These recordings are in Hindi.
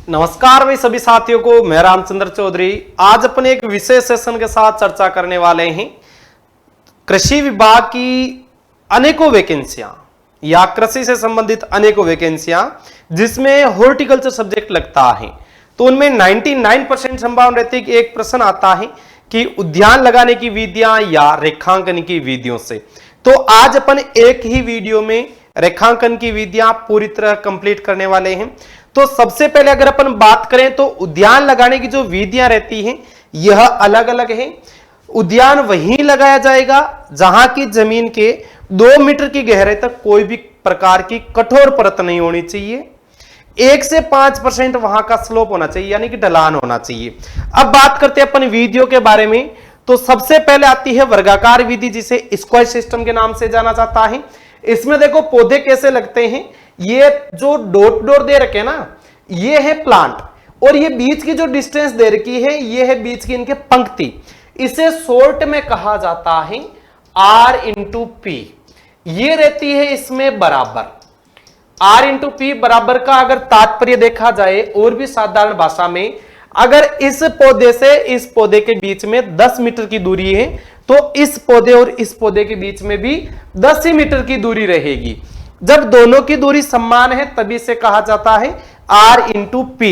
नमस्कार भाई सभी साथियों को, मैं रामचंद्र चौधरी। आज अपने एक विशेष सेशन के साथ चर्चा करने वाले हैं कृषि विभाग की अनेकों वैकेंसियां या कृषि से संबंधित अनेकों वैकेंसियां जिसमें हॉर्टिकल्चर सब्जेक्ट लगता है। तो उनमें 99% संभावना रहती है कि एक प्रश्न आता है कि उद्यान लगाने की विधियां या रेखांकन की विधियों से। तो आज अपन एक ही वीडियो में रेखांकन की विधियां पूरी तरह कंप्लीट करने वाले हैं। तो सबसे पहले अगर अपन बात करें तो उद्यान लगाने की जो विधियां रहती हैं यह अलग अलग है। उद्यान वहीं लगाया जाएगा जहां की जमीन के 2 मीटर की गहराई तक कोई भी प्रकार की कठोर परत नहीं होनी चाहिए। 1 से 5% वहां का स्लोप होना चाहिए, यानी कि ढलान होना चाहिए। अब बात करते हैं अपन विधियों के बारे में। तो सबसे पहले आती है वर्गाकार विधि, जिसे स्क्वायर सिस्टम के नाम से जाना जाता है। इसमें देखो पौधे कैसे लगते हैं। ये जो डॉट डॉट दे रखे ना, ये है प्लांट, और ये बीच की जो डिस्टेंस दे रखी है ये है बीच की इनके पंक्ति। इसे शॉर्ट में कहा जाता है R/P। ये रहती है इसमें बराबर। R/P बराबर का अगर तात्पर्य देखा जाए और भी साधारण भाषा में, अगर इस पौधे से इस पौधे के बीच में 10 मीटर की दूरी है तो इस पौधे और इस पौधे के बीच में भी 10 ही मीटर की दूरी रहेगी। जब दोनों की दूरी समान है तभी से कहा जाता है R/P।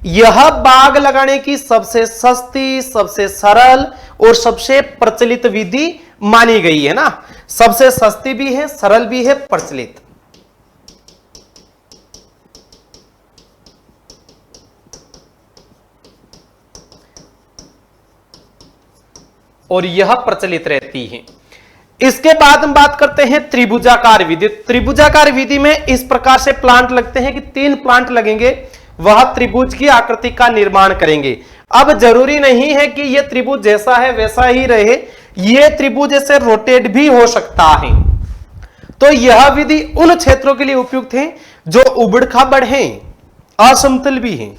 यह बाग लगाने की सबसे सस्ती, सबसे सरल और सबसे प्रचलित विधि मानी गई है ना। सबसे सस्ती भी है, सरल भी है, प्रचलित। और यह प्रचलित रहती है। इसके बाद हम बात करते हैं त्रिभुजाकार विधि। त्रिभुजाकार विधि में इस प्रकार से प्लांट लगते हैं कि 3 प्लांट लगेंगे, वह त्रिभुज की आकृति का निर्माण करेंगे। अब जरूरी नहीं है कि यह त्रिभुज जैसा है वैसा ही रहे, यह त्रिभुज ऐसे रोटेट भी हो सकता है। तो यह विधि उन क्षेत्रों के लिए उपयुक्त है जो उबड़ खाबड़ हैं, असमतल भी हैं,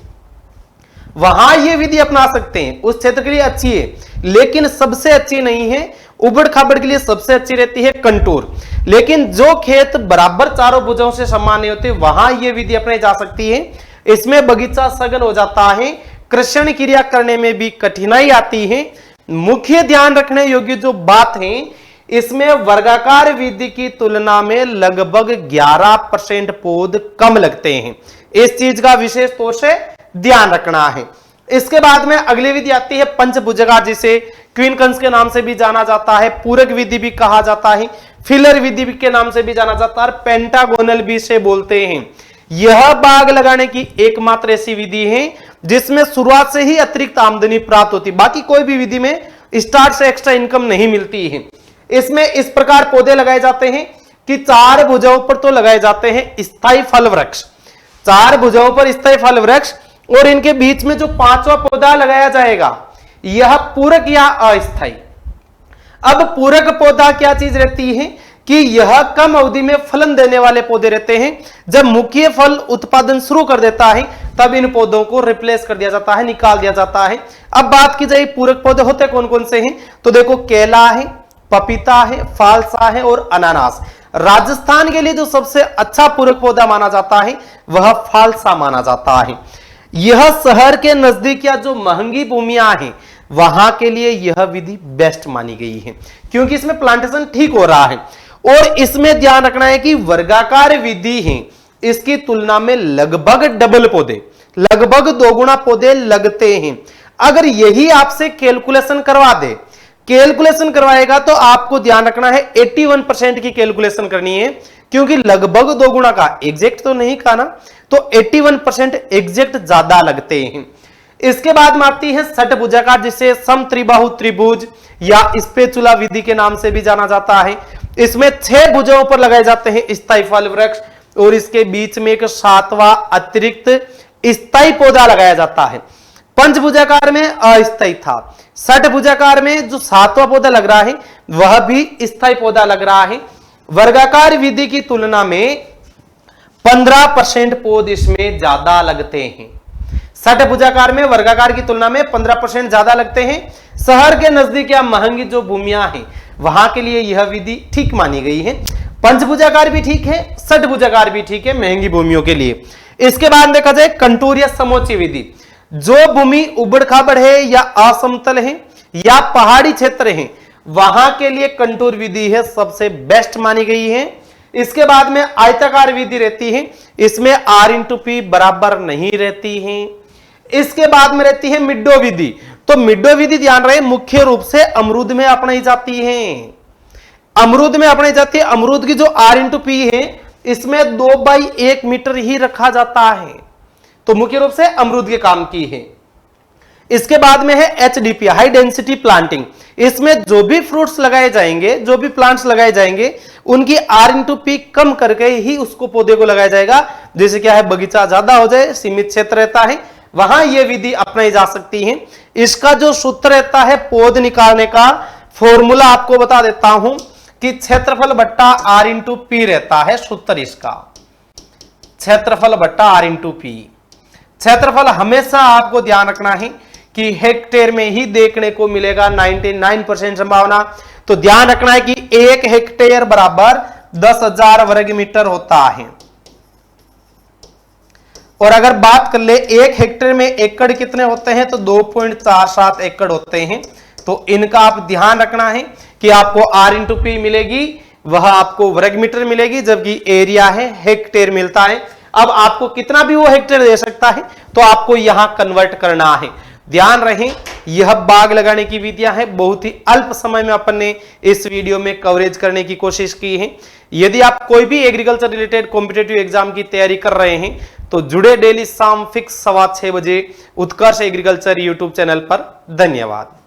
वहां यह विधि अपना सकते हैं। उस क्षेत्र के लिए अच्छी है, लेकिन सबसे अच्छी नहीं है। उबड़ खाबड़ के लिए सबसे अच्छी रहती है कंटूर। लेकिन जो खेत बराबर चारों भुजाओं से समान नहीं होते वहां यह विधि अपनाई जा सकती है। इसमें बगीचा सघन हो जाता है, कृषि क्रिया करने में भी कठिनाई आती है। मुख्य ध्यान रखने योग्य जो बात है, इसमें वर्गाकार विधि की तुलना में लगभग 11% पौध कम लगते हैं। इस चीज का विशेष तौर से ध्यान रखना है। इसके बाद में अगली विधि आती है पंचभुजाकार, जिसे क्वीन कंस के नाम से भी जाना जाता है, पूरक विधि भी कहा जाता है, फिलर विधि के नाम से भी जाना जाता है, पेंटागोनल भी से बोलते हैं। यह बाग लगाने की एकमात्र ऐसी विधि है जिसमें शुरुआत से ही अतिरिक्त आमदनी प्राप्त होती, बाकी कोई भी विधि में स्टार्ट से एक्स्ट्रा इनकम नहीं मिलती है। इसमें इस प्रकार पौधे लगाए जाते हैं कि 4 भुजाओं पर तो लगाए जाते हैं स्थायी फल वृक्ष, 4 भुजाओं पर स्थायी फल वृक्ष, और इनके बीच में जो 5वां पौधा लगाया जाएगा यह पूरक या अस्थायी। अब पूरक पौधा क्या चीज रहती है कि यह कम अवधि में फलन देने वाले पौधे रहते हैं। जब मुख्य फल उत्पादन शुरू कर देता है तब इन पौधों को रिप्लेस कर दिया जाता है, निकाल दिया जाता है। अब बात की जाए पूरक पौधे होते कौन कौन से हैं, तो देखो केला है, पपीता है, फालसा है और अनानास। राजस्थान के लिए जो सबसे अच्छा पूरक पौधा माना जाता है वह फालसा माना जाता है। यह शहर के नजदीक या जो महंगी भूमियां हैं वहां के लिए यह विधि बेस्ट मानी गई है, क्योंकि इसमें प्लांटेशन ठीक हो रहा है। और इसमें ध्यान रखना है कि वर्गाकार विधि है, इसकी तुलना में लगभग डबल पौधे, लगभग 2 गुना पौधे लगते हैं। अगर यही आपसे कैलकुलेशन करवा दे, कैलकुलेशन करवाएगा तो आपको ध्यान रखना है 81% की कैलकुलेशन करनी है, क्योंकि लगभग 2 गुना का एग्जैक्ट तो नहीं कहा ना, तो 81% एग्जैक्ट ज्यादा लगते हैं। इसके बाद में आती है षटभुजाकार, जिसे समत्रिबाहु त्रिभुज या स्पेचुला विधि के नाम से भी जाना जाता है। इसमें 6 भुजाओं पर लगाए जाते हैं स्थायी फल वृक्ष, और इसके बीच में एक 7वां अतिरिक्त स्थायी पौधा लगाया जाता है। पंचभुजाकार में अस्थायी था, षटभुजाकार में जो 7वां पौधा लग रहा है वह भी स्थायी पौधा लग रहा है। वर्गाकार विधि की तुलना में 15% पौध इसमें ज्यादा लगते हैं। षटभुजाकार में वर्गाकार की तुलना में 15% ज्यादा लगते हैं। शहर के नजदीक या महंगी जो भूमियां हैं वहां के लिए यह विधि ठीक मानी गई है। पंचभुजाकार भी ठीक है, षटभुजाकार भी ठीक है महंगी भूमियों के लिए। इसके बाद देखा जाए कंटूर या समोच्च विधि। जो भूमि उबड़ खाबड़ है या असमतल है या पहाड़ी क्षेत्र है वहां के लिए कंटूर विधि है सबसे बेस्ट मानी गई है। इसके बाद में आयताकार विधि रहती है, इसमें R/P बराबर नहीं रहती है। इसके बाद में रहती है मिड्डो विधि। तो मिड्डो विधि ध्यान रहे मुख्य रूप से अमरूद में अपनाई जाती है, अमरूद में अपनाई जाती है। अमरूद की जो R/P है इसमें 2/1 मीटर ही रखा जाता है, तो मुख्य रूप से अमरूद के काम की है। इसके बाद में है HDP हाई डेंसिटी प्लांटिंग। इसमें जो भी फ्रूट्स लगाए जाएंगे, जो भी प्लांट्स लगाए जाएंगे उनकी R/P कम करके ही उसको पौधे को लगाया जाएगा। जैसे क्या है बगीचा ज्यादा हो जाए, सीमित क्षेत्र रहता है, वहां यह विधि अपनाई जा सकती है। इसका जो सूत्र रहता है पौध निकालने का फॉर्मूला आपको बता देता हूं कि क्षेत्रफल बट्टा R/P रहता है सूत्र इसका, क्षेत्रफल बट्टा R/P। क्षेत्रफल हमेशा आपको ध्यान रखना है कि हेक्टेयर में ही देखने को मिलेगा, 99% संभावना। तो ध्यान रखना है कि 1 हेक्टेयर बराबर 10,000 वर्ग मीटर होता है। और अगर बात कर ले 1 हेक्टेयर में एकड़ कितने होते हैं तो 2.47 एकड़ होते हैं। तो इनका आप ध्यान रखना है कि आपको R/P मिलेगी वह आपको वर्ग मीटर मिलेगी, जबकि एरिया है हेक्टेयर मिलता है। अब आपको कितना भी वो हेक्टेयर दे सकता है तो आपको यहां कन्वर्ट करना है। ध्यान रहे यह बाग लगाने की विधियां है, बहुत ही अल्प समय में अपन ने इस वीडियो में कवरेज करने की कोशिश की है। यदि आप कोई भी एग्रीकल्चर रिलेटेड कॉम्पिटिटिव एग्जाम की तैयारी कर रहे हैं तो जुड़े डेली शाम फिक्स 6:15 बजे उत्कर्ष एग्रीकल्चर यूट्यूब चैनल पर। धन्यवाद।